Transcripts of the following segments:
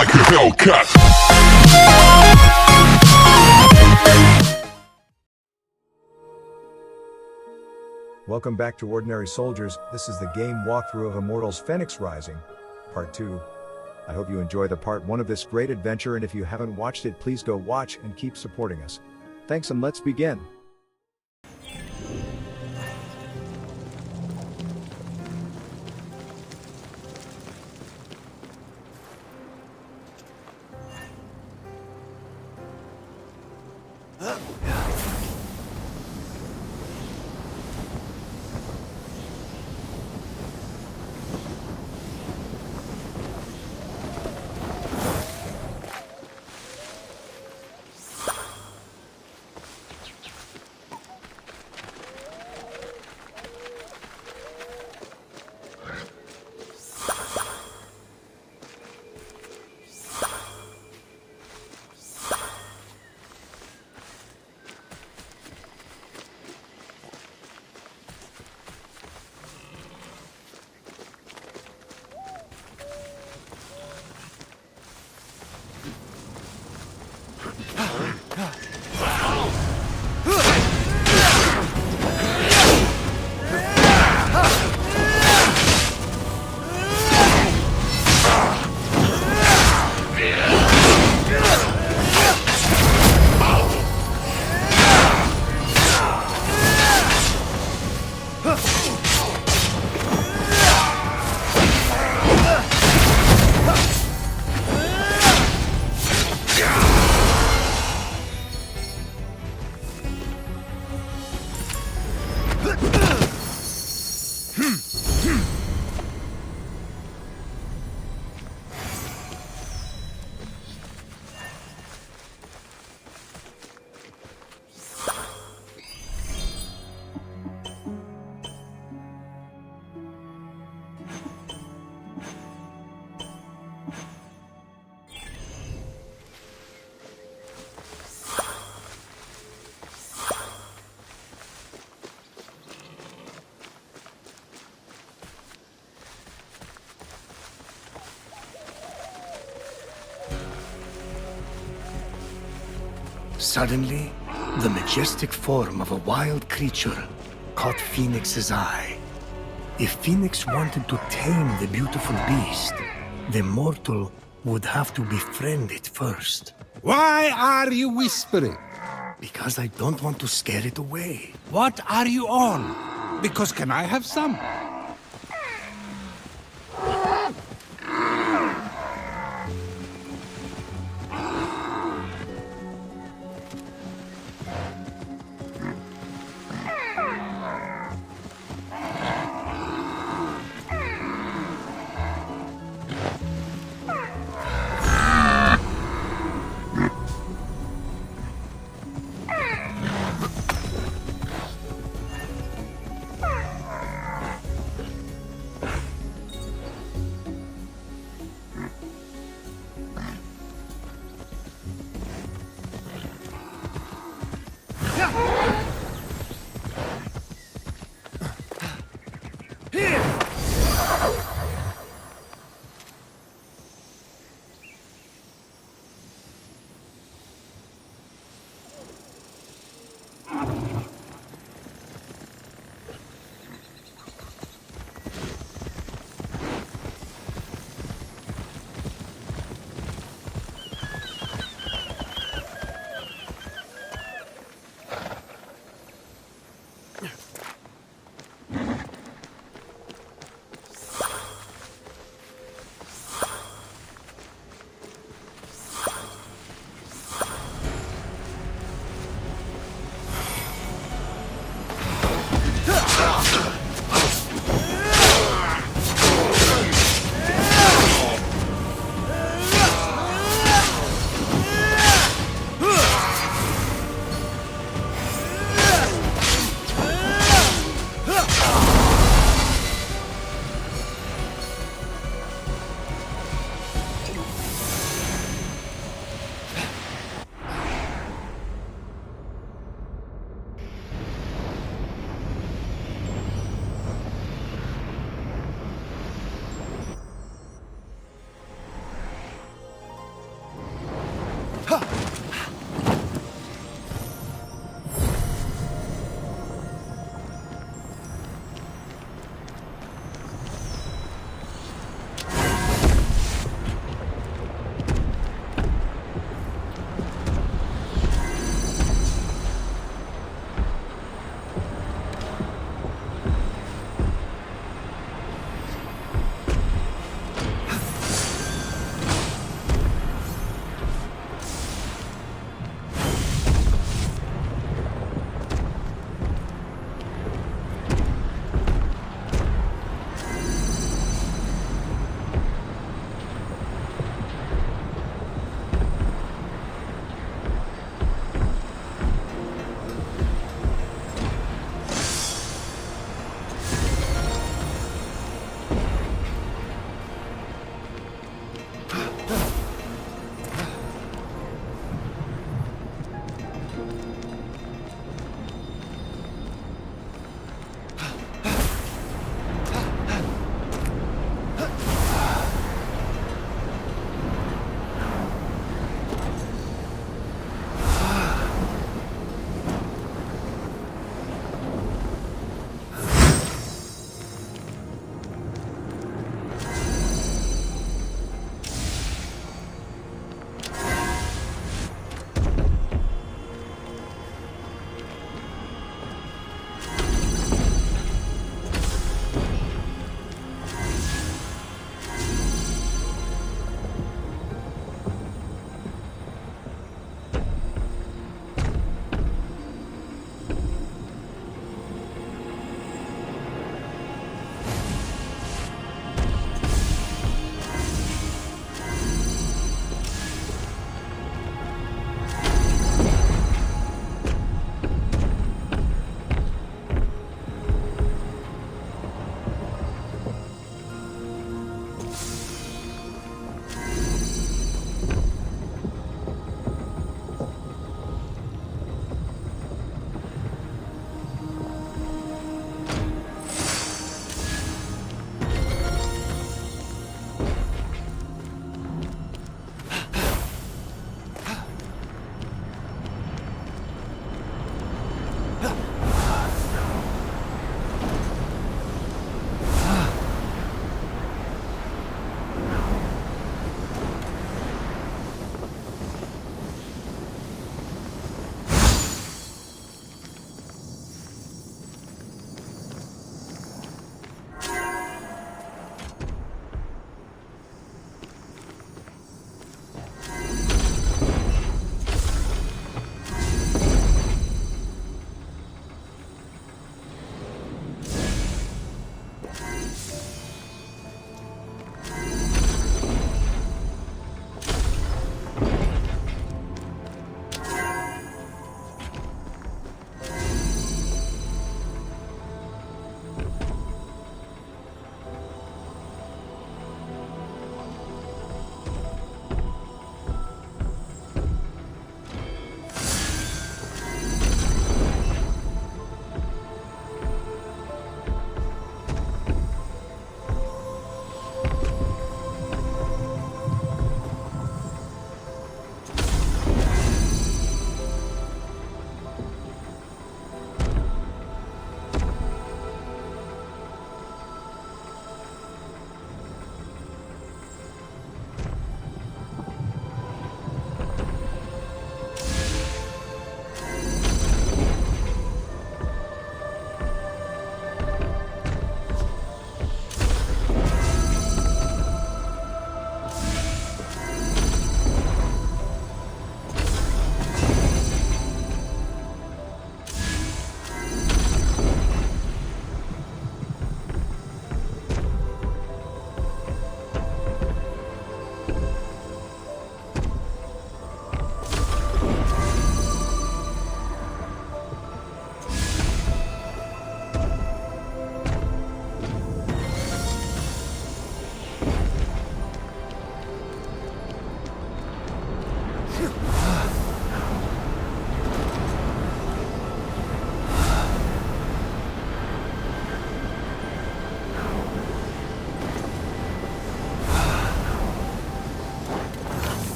like a Hellcat. Welcome back to Ordinary Soldiers. This is the game walkthrough of Immortals Fenyx Rising, Part 2. I hope you enjoy the Part 1 of this great adventure, and if you haven't watched it, please go watch and keep supporting us. Thanks, and let's begin. Suddenly, the majestic form of a wild creature caught Fenyx's eye. If Fenyx wanted to tame the beautiful beast, the mortal would have to befriend it first. Why are you whispering? Because I don't want to scare it away. What are you on? Because can I have some?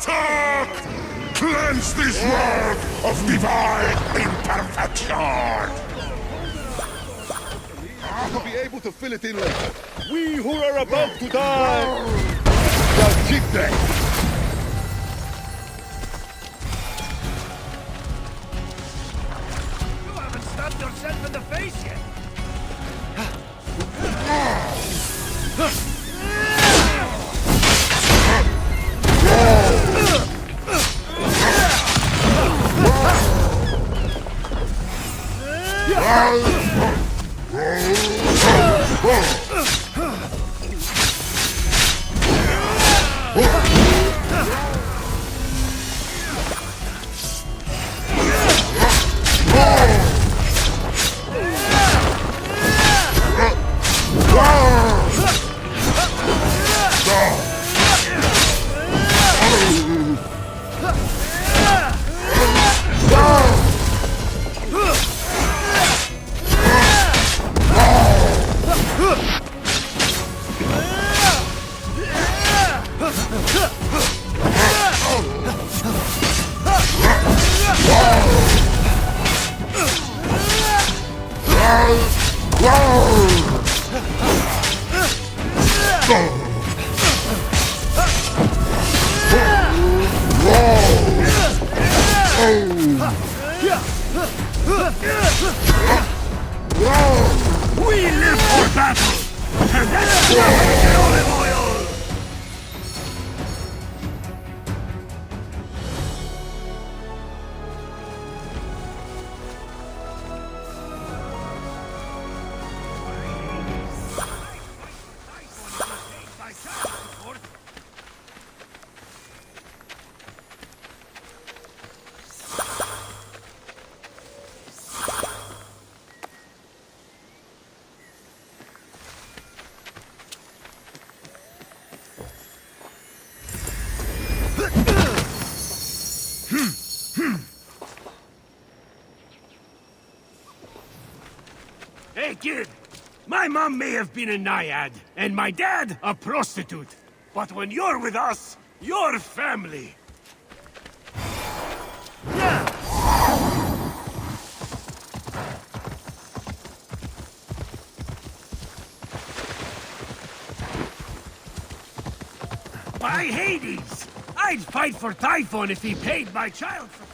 Attack! Cleanse this world of divine imperfection! To be able able to fill it in later. We who are about to die shall keep them. You haven't stabbed yourself in the face yet. We live for battle, and that's why we get olive oil! Hey, kid! My mom may have been a naiad, and my dad a prostitute. But when you're with us, you're family. By Hades! I'd fight for Typhon if he paid my child support.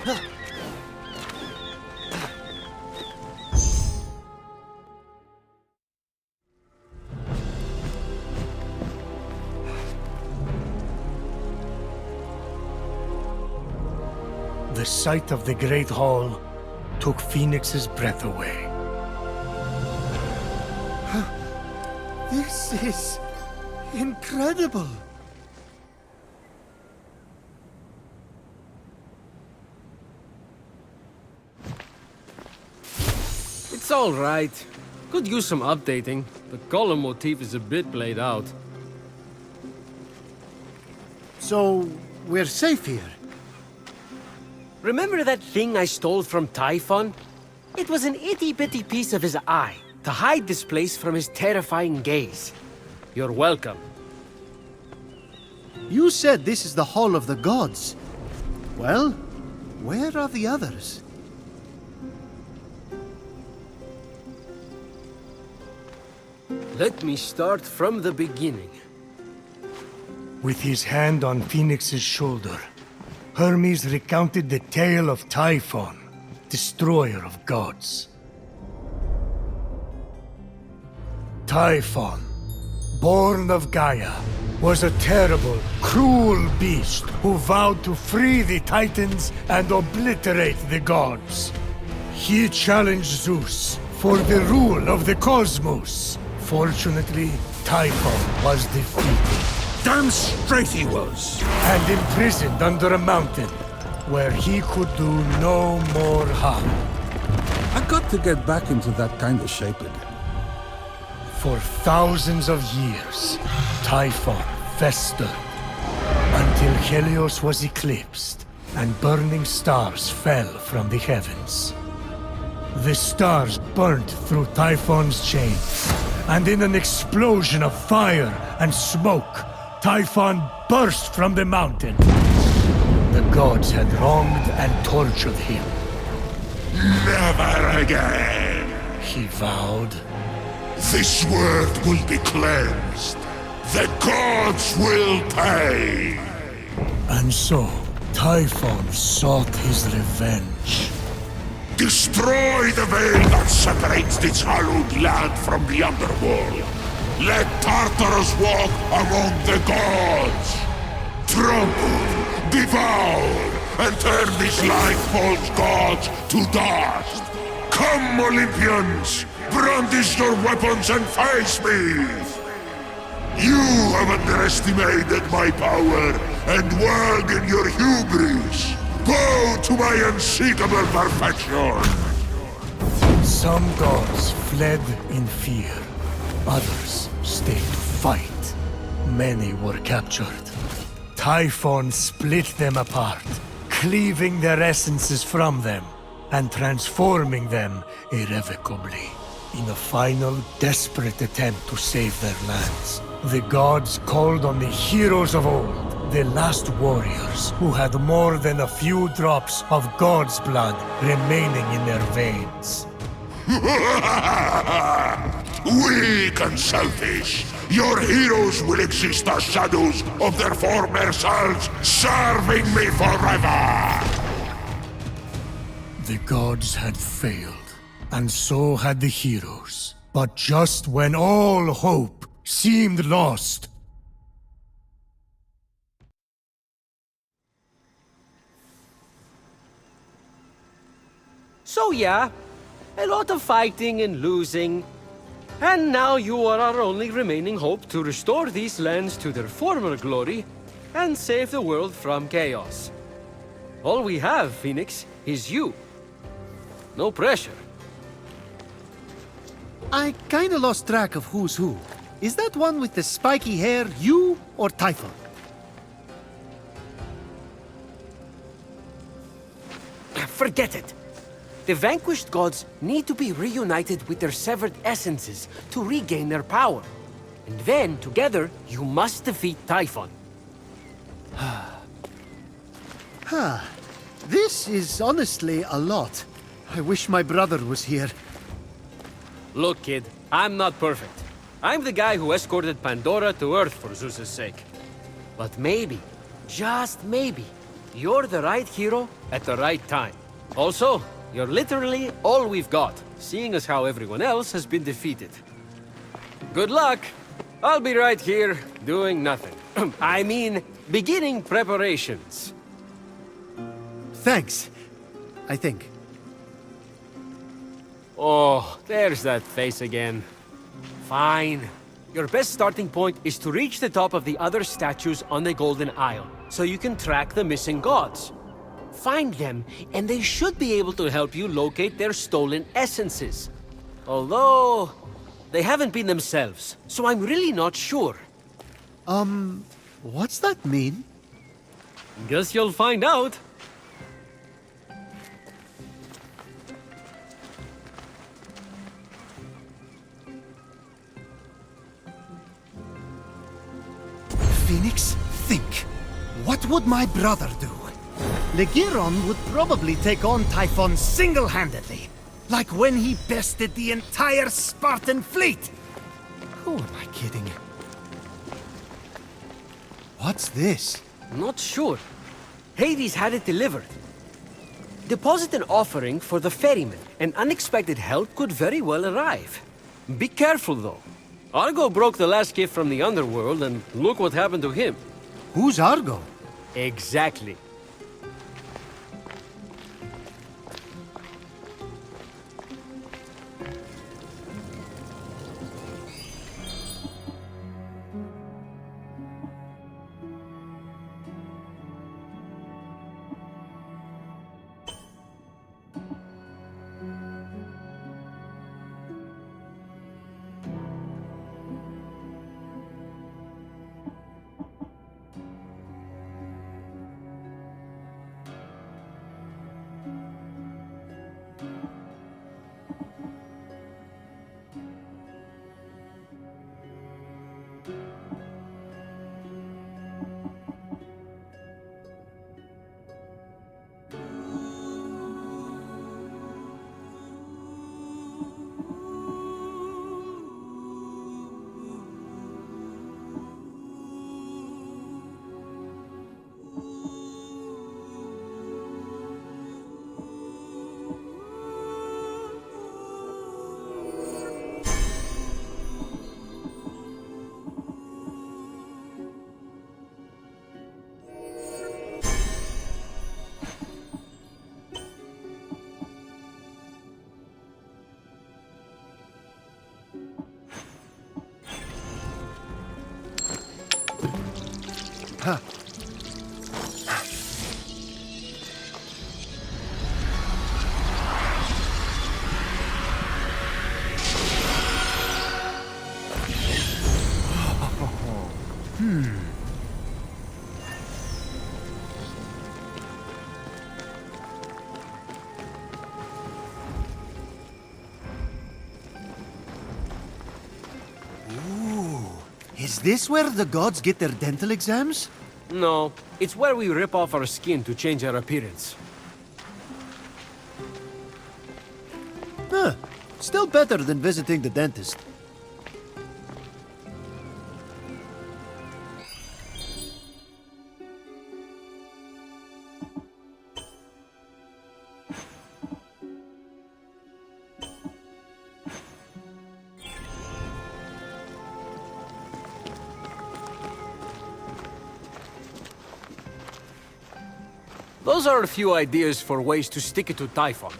The sight of the Great Hall took Fenyx's breath away. This is incredible. It's all right. Could use some updating. The column motif is a bit played out. So, we're safe here. Remember that thing I stole from Typhon? It was an itty-bitty piece of his eye, to hide this place from his terrifying gaze. You're welcome. You said this is the Hall of the Gods. Well, where are the others? Let me start from the beginning. With his hand on Fenyx's shoulder, Hermes recounted the tale of Typhon, destroyer of gods. Typhon, born of Gaia, was a terrible, cruel beast who vowed to free the Titans and obliterate the gods. He challenged Zeus for the rule of the cosmos. Fortunately, Typhon was defeated. Damn straight he was. And imprisoned under a mountain, where he could do no more harm. I got to get back into that kind of shape again. For thousands of years, Typhon festered, until Helios was eclipsed, and burning stars fell from the heavens. The stars burnt through Typhon's chains, and in an explosion of fire and smoke, Typhon burst from the mountain. The gods had wronged and tortured him. Never again! He vowed. This world will be cleansed. The gods will pay! And so, Typhon sought his revenge. Destroy the veil that separates this hallowed land from the underworld. Let Tartarus walk among the gods. Trample, devour, and turn these life-false gods to dust. Come, Olympians! Brandish your weapons and face me! You have underestimated my power and world in your hubris. Bow to my unseekable perfection! Some gods fled in fear. Others stayed to fight. Many were captured. Typhon split them apart, cleaving their essences from them and transforming them irrevocably. In a final, desperate attempt to save their lands, the gods called on the heroes of old, the last warriors who had more than a few drops of God's blood remaining in their veins. Weak and selfish, your heroes will exist as shadows of their former selves, serving me forever! The gods had failed, and so had the heroes. But just when all hope seemed lost, So yeah, a lot of fighting and losing. And now you are our only remaining hope to restore these lands to their former glory and save the world from chaos. All we have, Fenyx, is you. No pressure. I kinda lost track of who's who. Is that one with the spiky hair you or Typhon? Forget it. The vanquished gods need to be reunited with their severed essences to regain their power. And then, together, you must defeat Typhon. This is honestly a lot. I wish my brother was here. Look, kid, I'm not perfect. I'm the guy who escorted Pandora to Earth for Zeus's sake. But maybe, just maybe, You're the right hero at the right time. Also, you're literally all we've got, seeing as how everyone else has been defeated. Good luck! I'll be right here, doing nothing. I mean, beginning preparations. Thanks. I think. Oh, there's that face again. Fine. Your best starting point is to reach the top of the other statues on the Golden Isle, so you can track the missing gods. Find them, and they should be able to help you locate their stolen essences. Although, they haven't been themselves, so I'm really not sure. What's that mean? Guess you'll find out. Fenyx, think. What would my brother do? Legiron would probably take on Typhon single-handedly. Like when he bested the entire Spartan fleet. Who am I kidding? What's this? Not sure. Hades had it delivered. Deposit an offering for the ferryman, and unexpected help could very well arrive. Be careful, though. Argo broke the last gift from the underworld, and look what happened to him. Who's Argo? Exactly. Huh. Is this where the gods get their dental exams? No, it's where we rip off our skin to change our appearance. Huh. Still better than visiting the dentist. Those are a few ideas for ways to stick it to Typhon.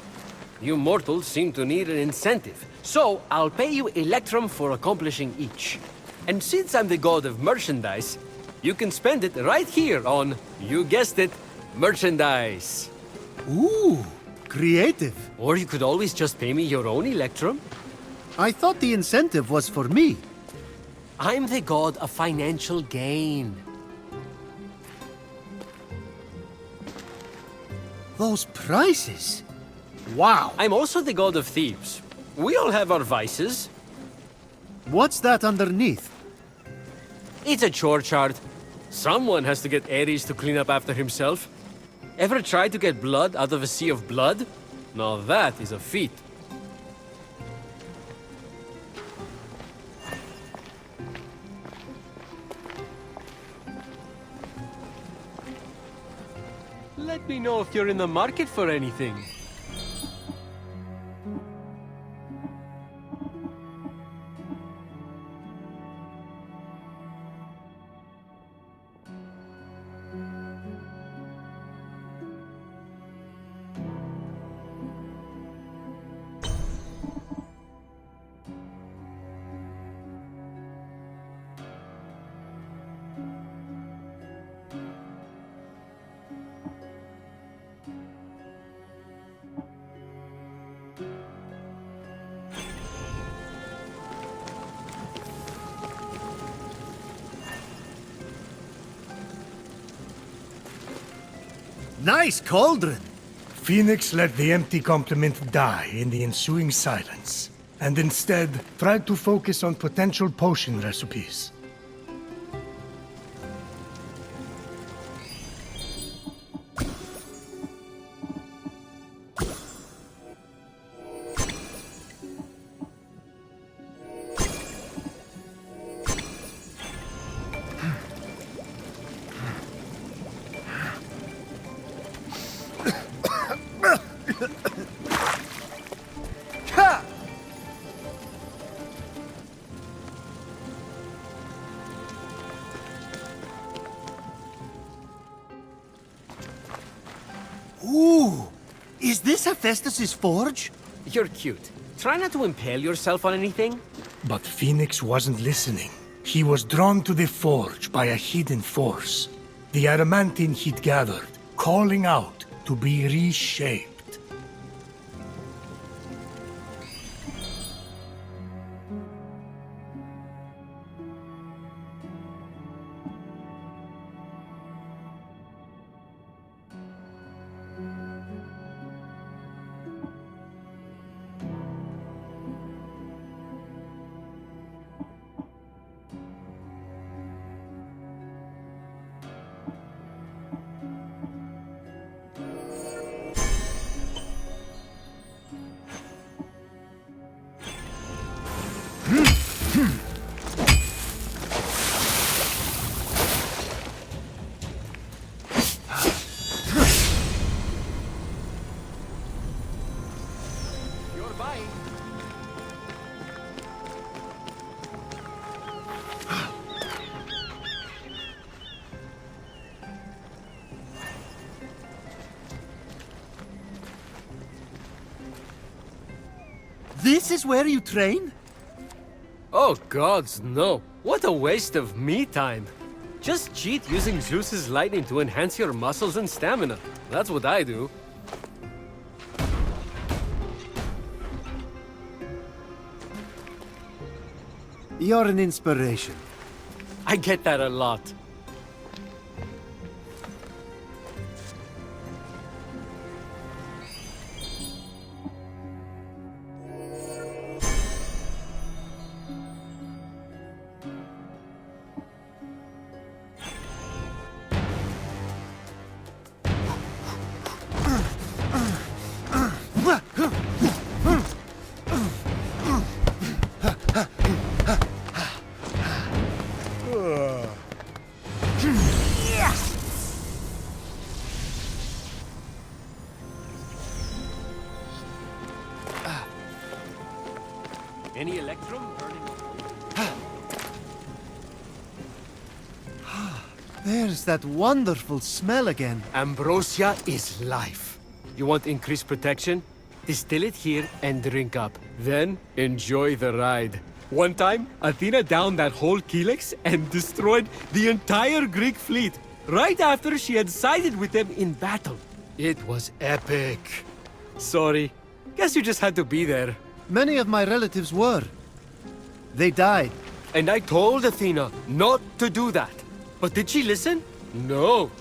You mortals seem to need an incentive, so I'll pay you Electrum for accomplishing each. And since I'm the god of merchandise, you can spend it right here on, you guessed it, merchandise. Ooh, creative. Or you could always just pay me your own Electrum. I thought the incentive was for me. I'm the god of financial gain. Those prices. Wow. I'm also the god of thieves. We all have our vices. What's that underneath? It's a chore chart. Someone has to get Ares to clean up after himself. Ever tried to get blood out of a sea of blood? Now that is a feat. let me know if you're in the market for anything. Nice cauldron! Fenyx let the empty compliment die in the ensuing silence, and instead tried to focus on potential potion recipes. Ooh! Is this Hephaestus's forge? You're cute. Try not to impale yourself on anything. But Fenyx wasn't listening. He was drawn to the forge by a hidden force. The adamantine he'd gathered, calling out to be reshaped. This is where you train? Oh gods, no. What a waste of me time. Just cheat using Zeus's lightning to enhance your muscles and stamina. That's what I do. You're an inspiration. I get that a lot. Any electrum burning? There's that wonderful smell again. Ambrosia is life. You want increased protection? Distill it here and drink up. Then enjoy the ride. One time, Athena downed that whole Helix and destroyed the entire Greek fleet right after she had sided with them in battle. It was epic. Sorry. Guess you just had to be there. Many of my relatives were. They died. And I told Athena not to do that. But did she listen? No.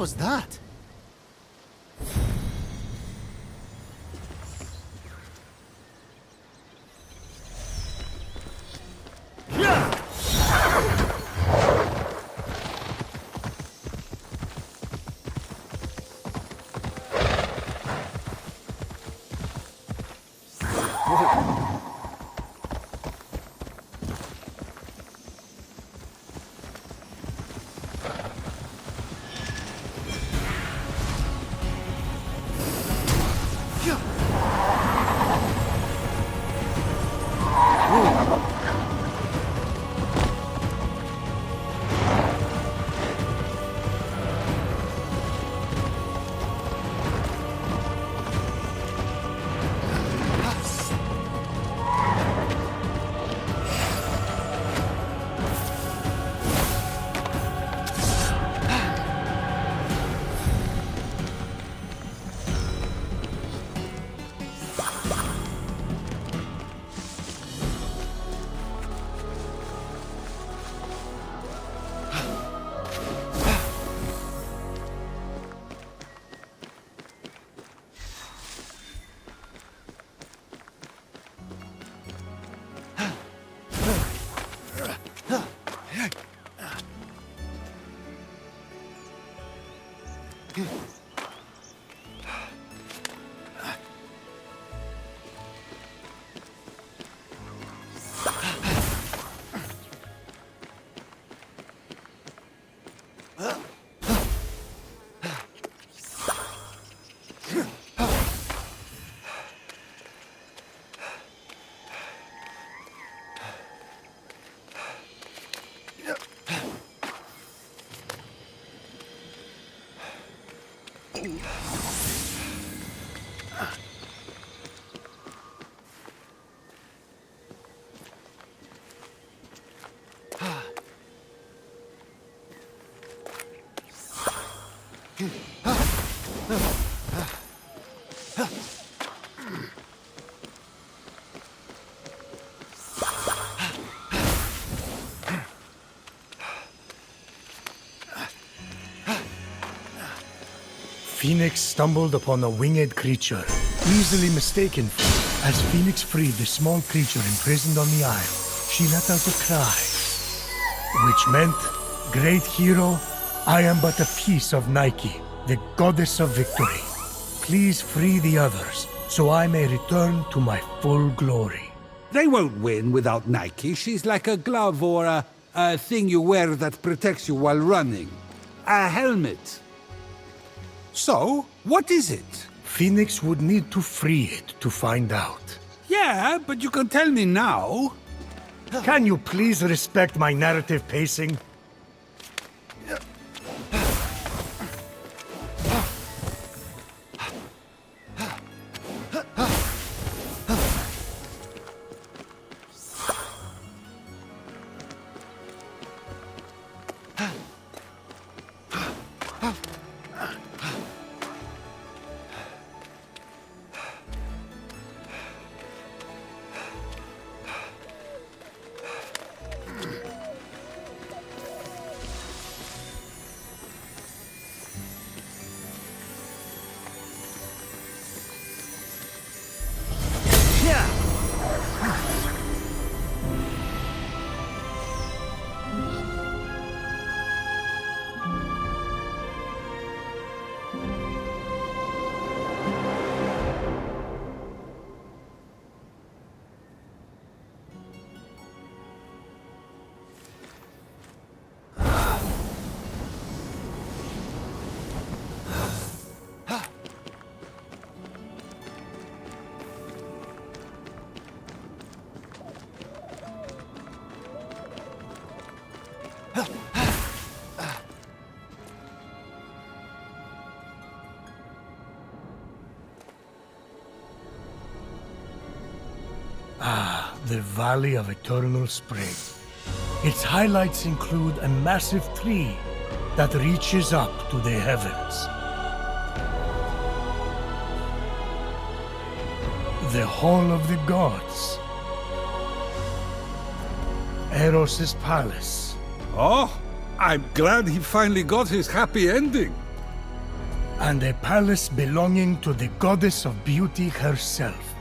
was that? Fenyx stumbled upon a winged creature, easily mistaken for. As Fenyx freed the small creature imprisoned on the isle, she let out a cry, which meant, "Great hero, I am but a piece of Nike, the goddess of victory. Please free the others, so I may return to my full glory." They won't win without Nike. She's like a glove or a thing you wear that protects you while running. A helmet. So, what is it? Fenyx would need to free it to find out. Yeah, but you can tell me now. Can you please respect my narrative pacing? The Valley of Eternal Spring. Its highlights include a massive tree that reaches up to the heavens. The Hall of the Gods. Eros' palace. Oh, I'm glad he finally got his happy ending. and a palace belonging to the goddess of beauty herself.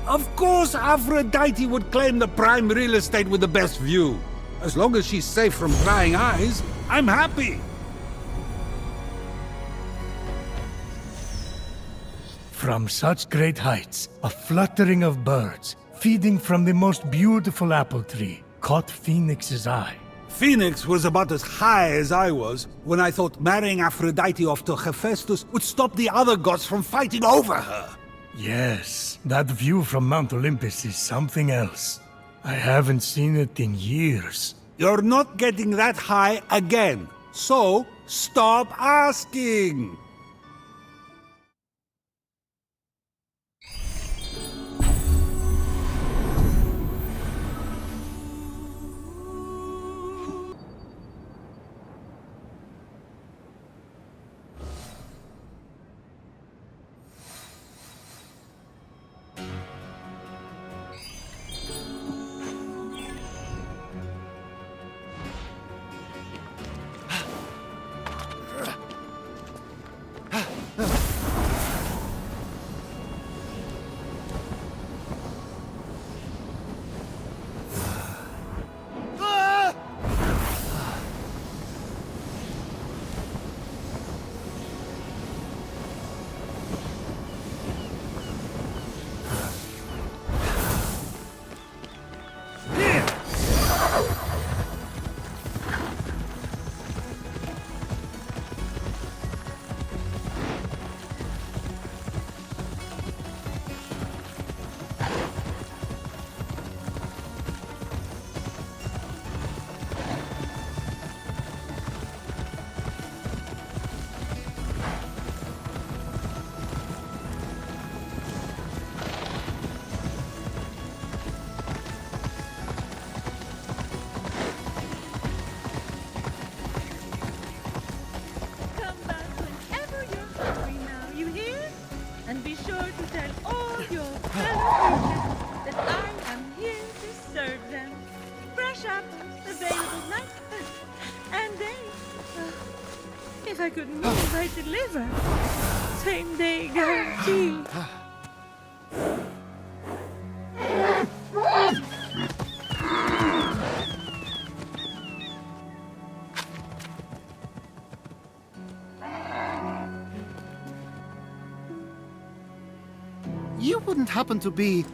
Of course, Aphrodite would claim the prime real estate with the best view. As long as she's safe from prying eyes, I'm happy. From such great heights, a fluttering of birds, feeding from the most beautiful apple tree, caught Fenyx's eye. Fenyx was about as high as I was when I thought marrying Aphrodite off to Hephaestus would stop the other gods from fighting over her. Yes, that view from Mount Olympus is something else. I haven't seen it in years. You're not getting that high again, so stop asking. If I could move, I'd deliver. Same day guarantee. You wouldn't happen to be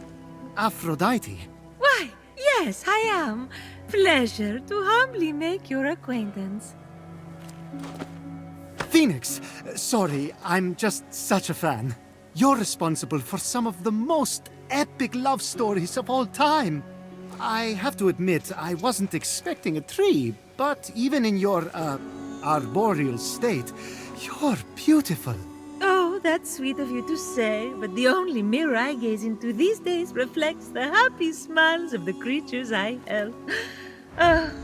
Aphrodite? Why, yes, I am. Pleasure to humbly make your acquaintance. Fenyx, sorry, I'm just such a fan. You're responsible for some of the most epic love stories of all time. I have to admit, I wasn't expecting a tree, but even in your, arboreal state, you're beautiful. Oh, that's sweet of you to say, but the only mirror I gaze into these days reflects the happy smiles of the creatures I help.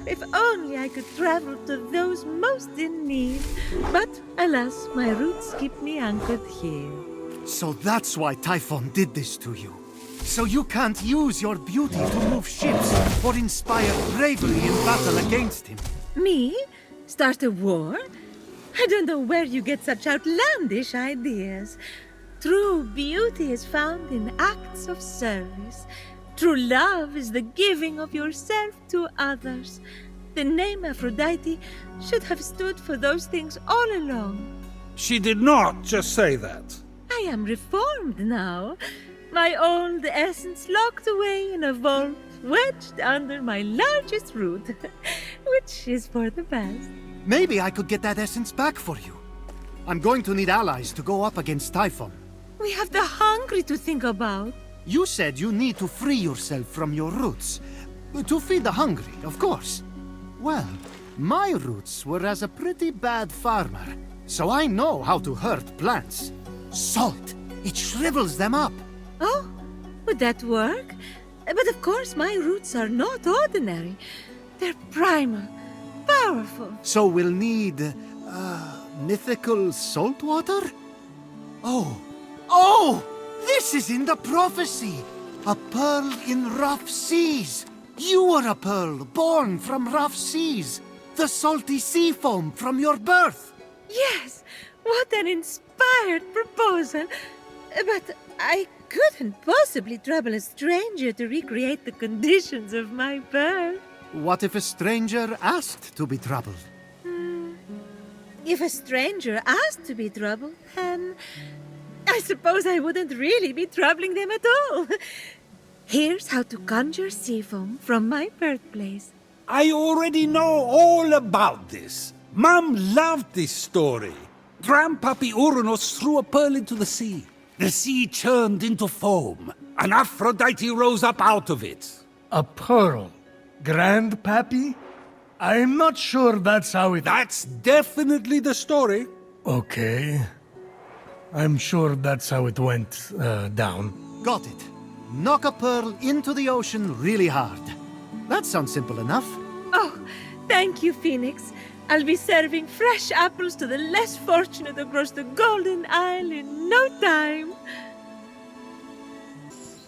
If only I could travel to those most in need. But, alas, my roots keep me anchored here. So that's why Typhon did this to you. So you can't use your beauty to move ships or inspire bravery in battle against him. Me? Start a war? I don't know where you get such outlandish ideas. True beauty is found in acts of service. True love is the giving of yourself to others. The name Aphrodite should have stood for those things all along. She did not just say that. I am reformed now. My old essence locked away in a vault, wedged under my largest root, which is for the best. Maybe I could get that essence back for you. I'm going to need allies to go up against Typhon. We have the hungry to think about. You said you need to free yourself from your roots. To feed the hungry, of course. Well, my roots were as a pretty bad farmer, so I know how to hurt plants. Salt! It shrivels them up. Oh, would that work? But of course my roots are not ordinary. They're primal, powerful. So we'll need, mythical salt water? Oh! This is in the prophecy! A pearl in rough seas! You were a pearl born from rough seas! The salty sea foam from your birth! Yes, what an inspired proposal. But I couldn't possibly trouble a stranger to recreate the conditions of my birth. What if a stranger asked to be troubled? If a stranger asked to be troubled, then I suppose I wouldn't really be troubling them at all. Here's how to conjure sea foam from my birthplace. I already know all about this. Mom loved this story. Grandpappy Uranus threw a pearl into the sea. The sea churned into foam. And Aphrodite rose up out of it. A pearl? Grandpappy? I'm not sure that's how it... That's definitely the story. Okay. I'm sure that's how it went down. Got it. Knock a pearl into the ocean really hard. That sounds simple enough. Oh, thank you, Fenyx. I'll be serving fresh apples to the less fortunate across the Golden Isle in no time.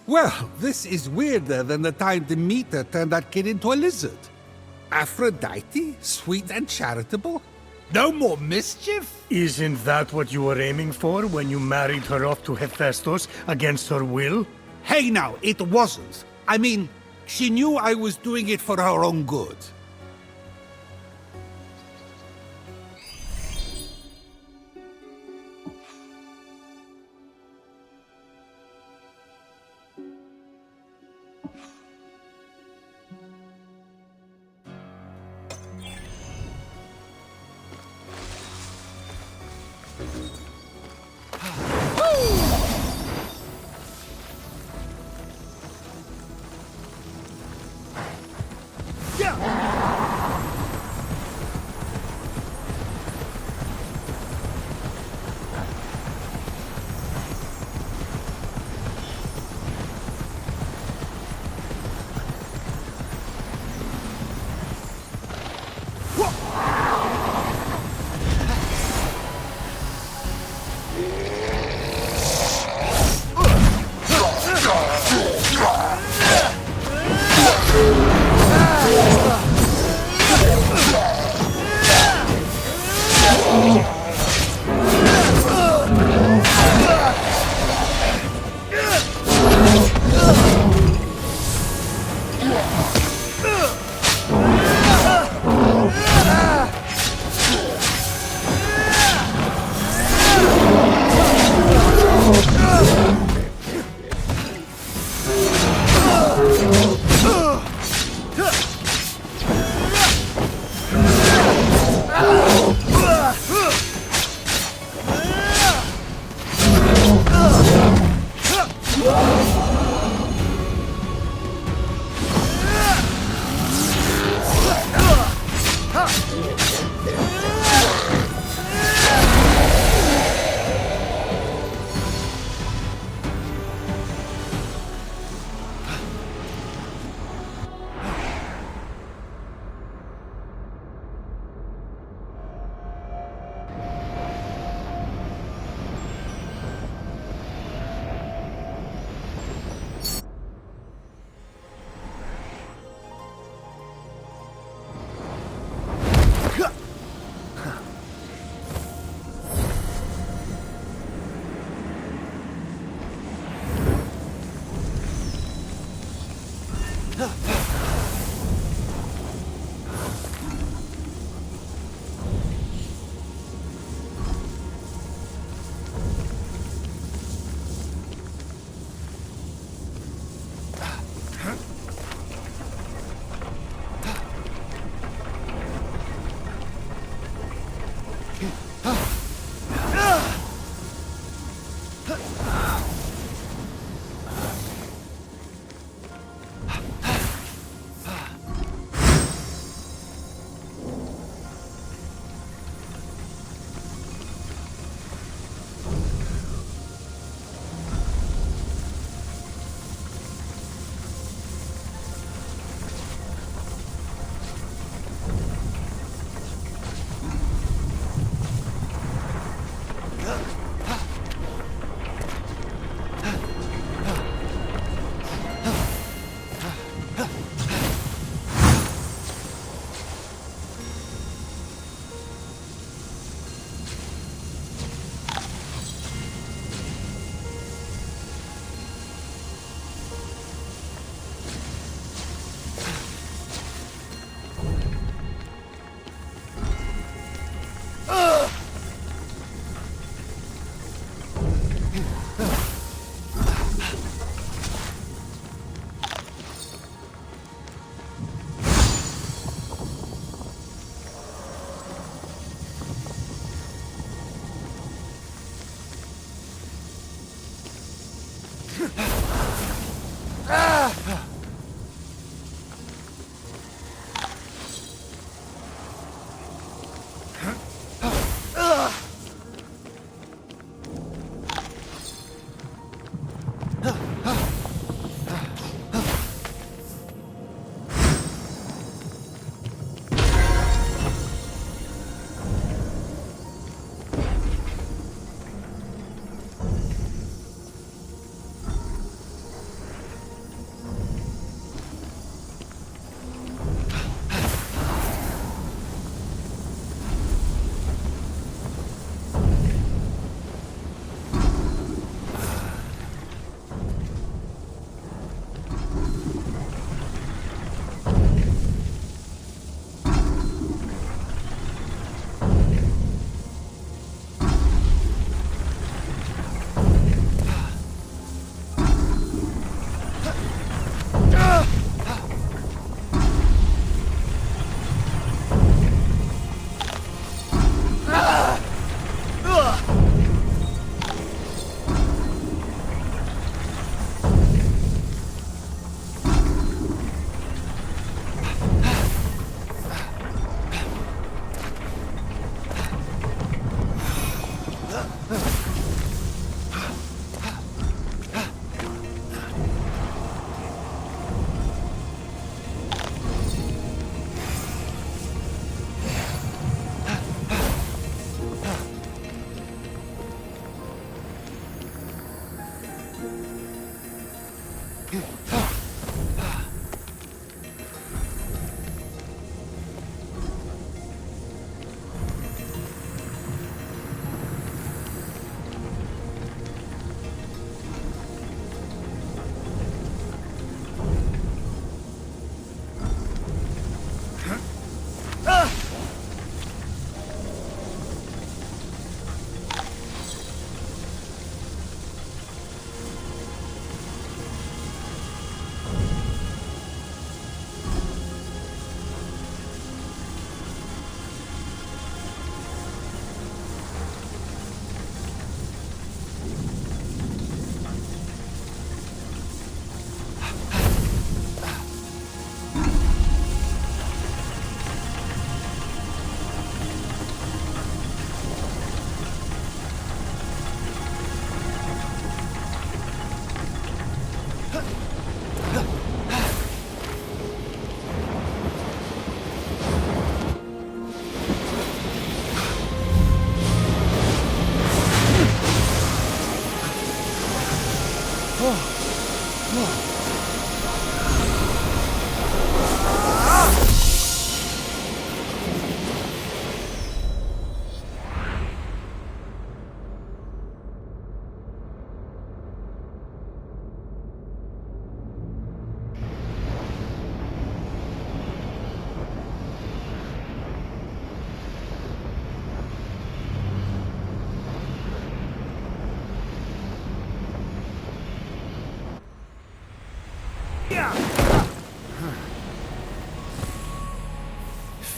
Well, this is weirder than the time Demeter turned that kid into a lizard. Aphrodite? Sweet and charitable? No more mischief? Isn't that what you were aiming for when you married her off to Hephaestus against her will? Hey now, it wasn't. I mean, she knew I was doing it for her own good.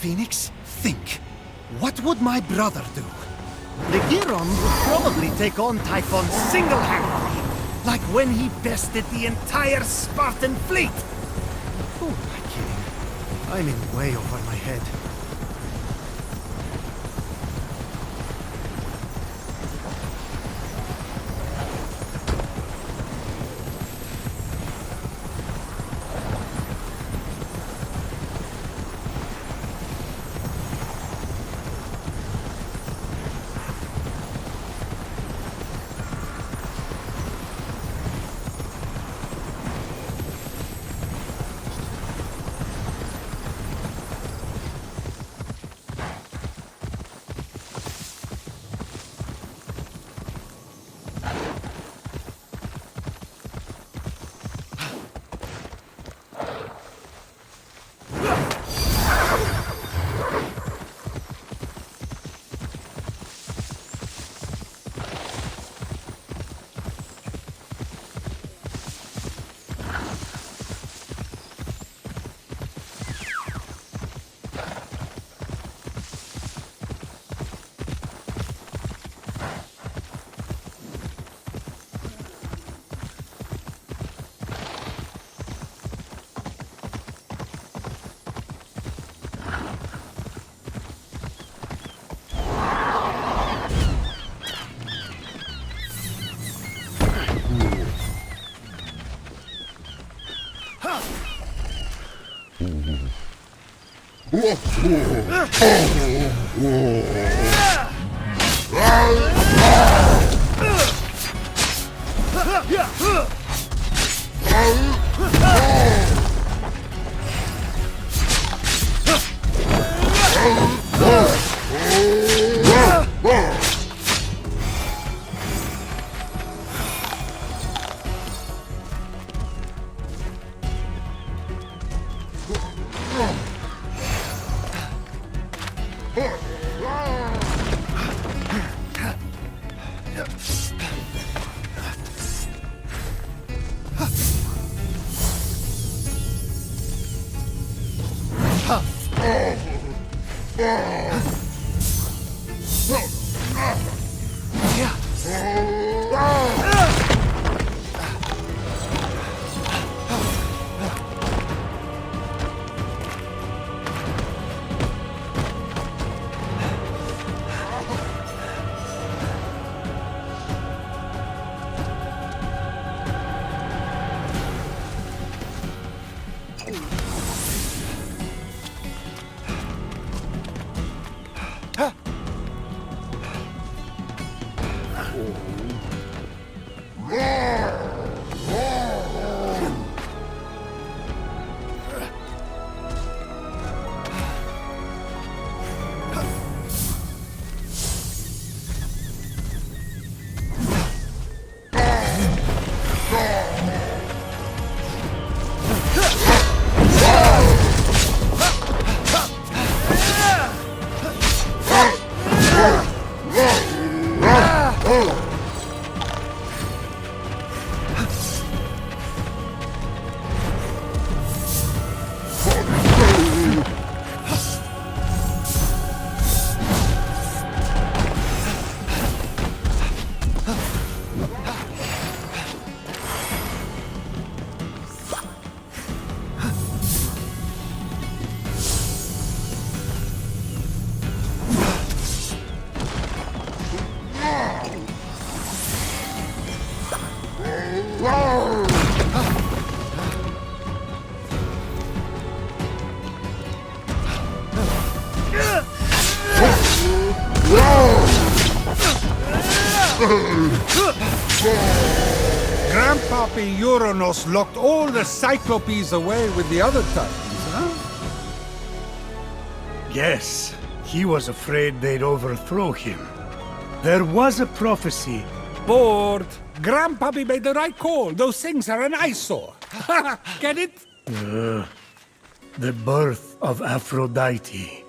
Fenyx, think. What would my brother do? Legiron would probably take on Typhon single-handedly, like when he bested the entire Spartan fleet. Who am I kidding? I'm in way over my head. Grandpappy Uranus locked all the Cyclopes away with the other Titans, huh? Yes, he was afraid they'd overthrow him. There was a prophecy. Bored. Grandpappy made the right call. Those things are an eyesore. Get it? The birth of Aphrodite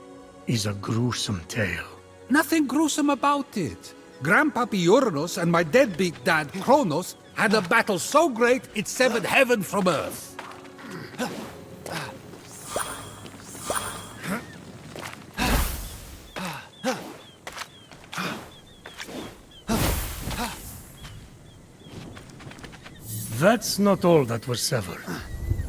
is a gruesome tale. Nothing gruesome about it. Grandpappy Uranus and my deadbeat dad Kronos had a battle so great it severed heaven from earth. That's not all that was severed.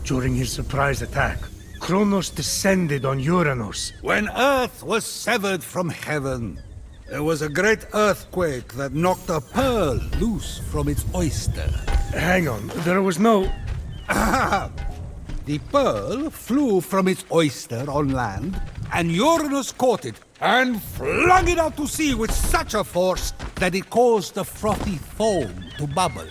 During his surprise attack, Kronos descended on Uranus. When earth was severed from heaven, there was a great earthquake that knocked a pearl loose from its oyster. Hang on, there was no... The pearl flew from its oyster on land, and Uranus caught it and flung it out to sea with such a force that it caused the frothy foam to bubble.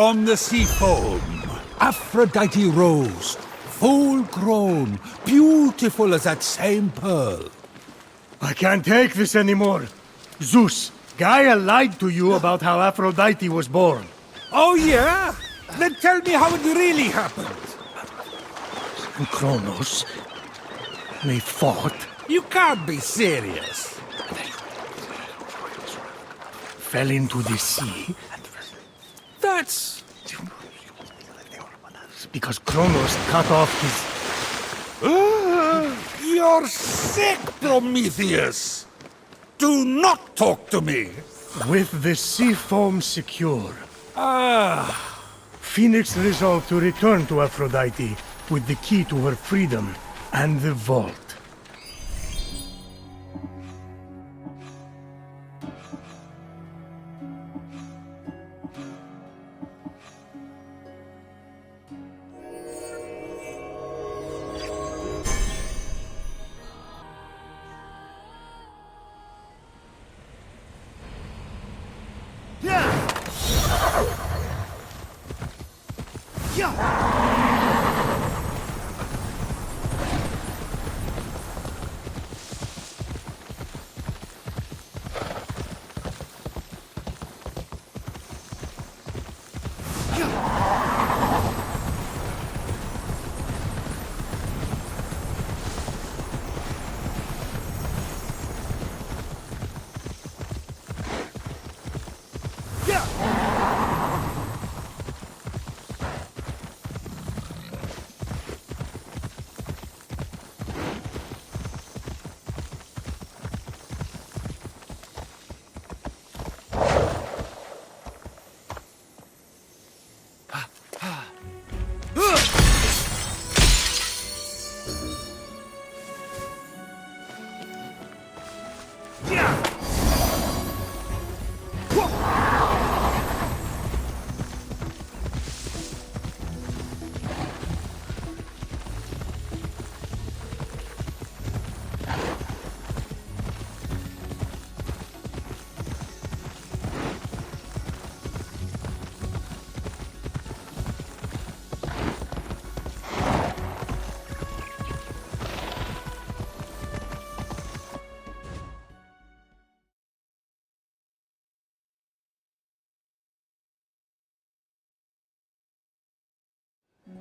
From the sea foam, Aphrodite rose, full grown, beautiful as that same pearl. I can't take this anymore. Zeus, Gaia lied to you about how Aphrodite was born. Oh yeah? Then tell me how it really happened. And Kronos, they fought. You can't be serious. Fell into the sea. That's... Because Kronos cut off his... You're sick, Prometheus! Do not talk to me! With the sea foam secure, Ah, Fenyx resolved to return to Aphrodite with the key to her freedom and the vault.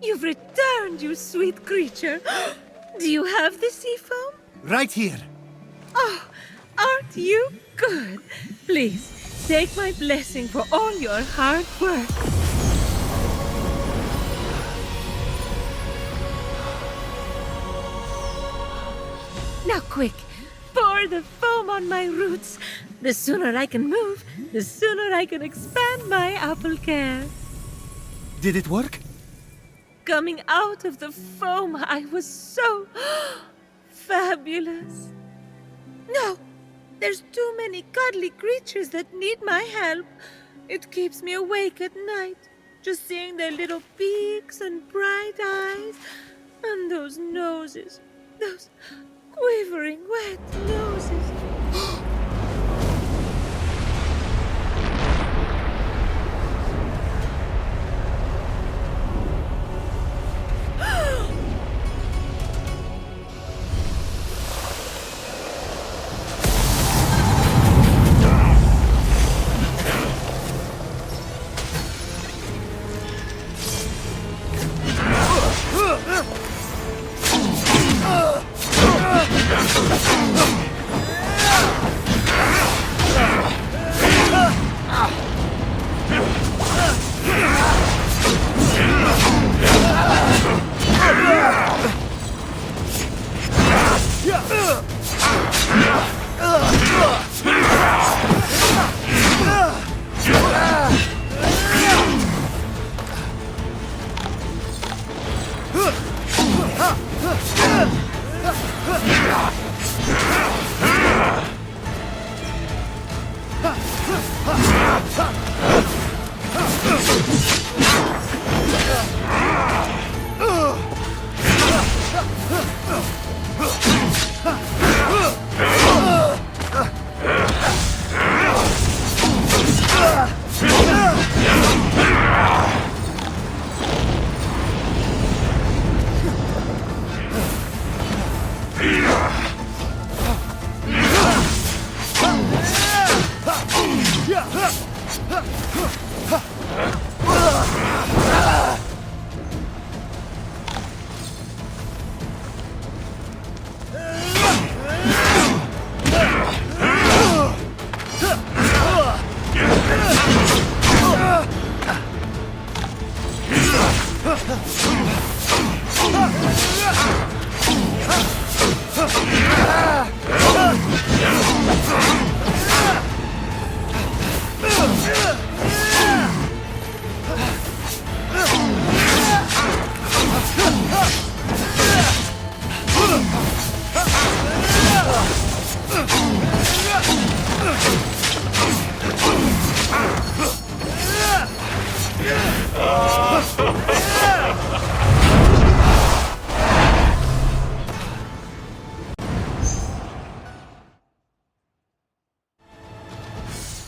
You've returned, you sweet creature. Do you have the sea foam? Right here. Oh, aren't you good? Please, take my blessing for all your hard work. Now quick, pour the foam on my roots. The sooner I can move, the sooner I can expand my apple care. Did it work? Coming out of the foam, I was so fabulous. No, there's too many cuddly creatures that need my help. It keeps me awake at night, just seeing their little beaks and bright eyes, and those noses, those quivering wet noses.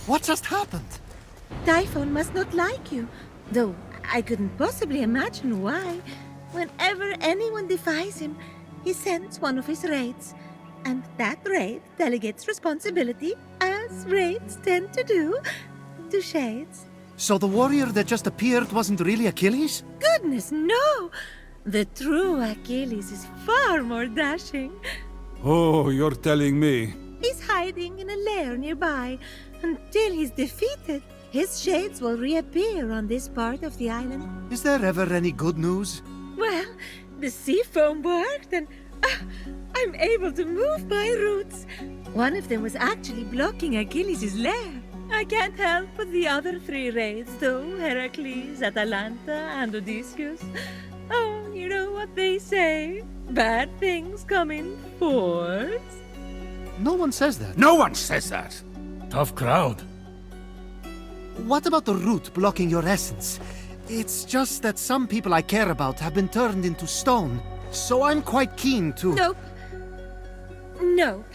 What just happened? Typhon must not like you, though I couldn't possibly imagine why. Whenever anyone defies him, he sends one of his raids. And that raid delegates responsibility, as raids tend to do, to Shades. So the warrior that just appeared wasn't really Achilles? Goodness, no! The true Achilles is far more dashing. Oh, you're telling me. He's hiding in a lair nearby. Until he's defeated, his shades will reappear on this part of the island. Is there ever any good news? Well, the sea foam worked and I'm able to move my roots. One of them was actually blocking Achilles' lair. I can't help but the other three raids, though, Heracles, Atalanta, and Odysseus. Oh, you know what they say. Bad things come in fours. No one says that. No one says that. Tough crowd. What about the root blocking your essence? It's just that some people I care about have been turned into stone, so I'm quite keen to... Nope. Nope.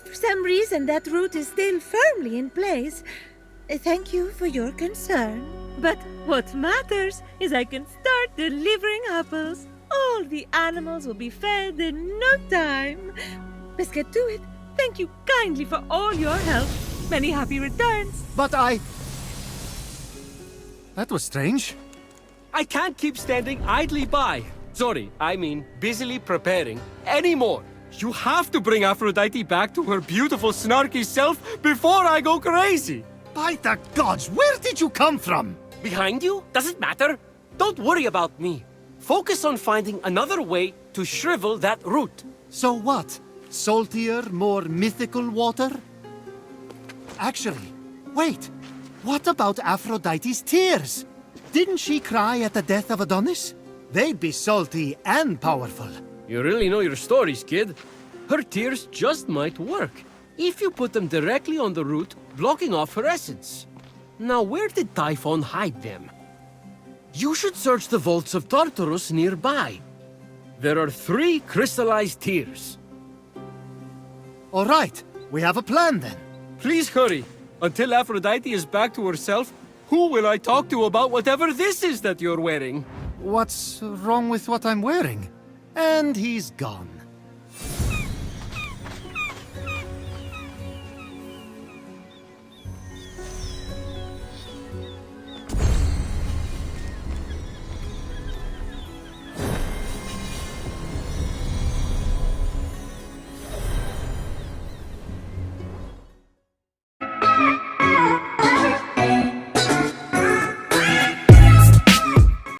For some reason, that root is still firmly in place. Thank you for your concern. But what matters is I can start delivering apples. All the animals will be fed in no time. Let's get to it. Thank you kindly for all your help. Many happy returns. But That was strange. I can't keep standing idly by. Sorry, I mean busily preparing anymore. You have to bring Aphrodite back to her beautiful, snarky self before I go crazy. By the gods, where did you come from? Behind you? Does it matter? Don't worry about me. Focus on finding another way to shrivel that root. So what? Saltier, more mythical water? Actually, wait. What about Aphrodite's tears? Didn't she cry at the death of Adonis? They'd be salty and powerful. You really know your stories, kid. Her tears just might work, if you put them directly on the root, blocking off her essence. Now, where did Typhon hide them? You should search the vaults of Tartarus nearby. There are 3 crystallized tears. All right, we have a plan then. Please hurry. Until Aphrodite is back to herself, who will I talk to about whatever this is that you're wearing? What's wrong with what I'm wearing? And he's gone.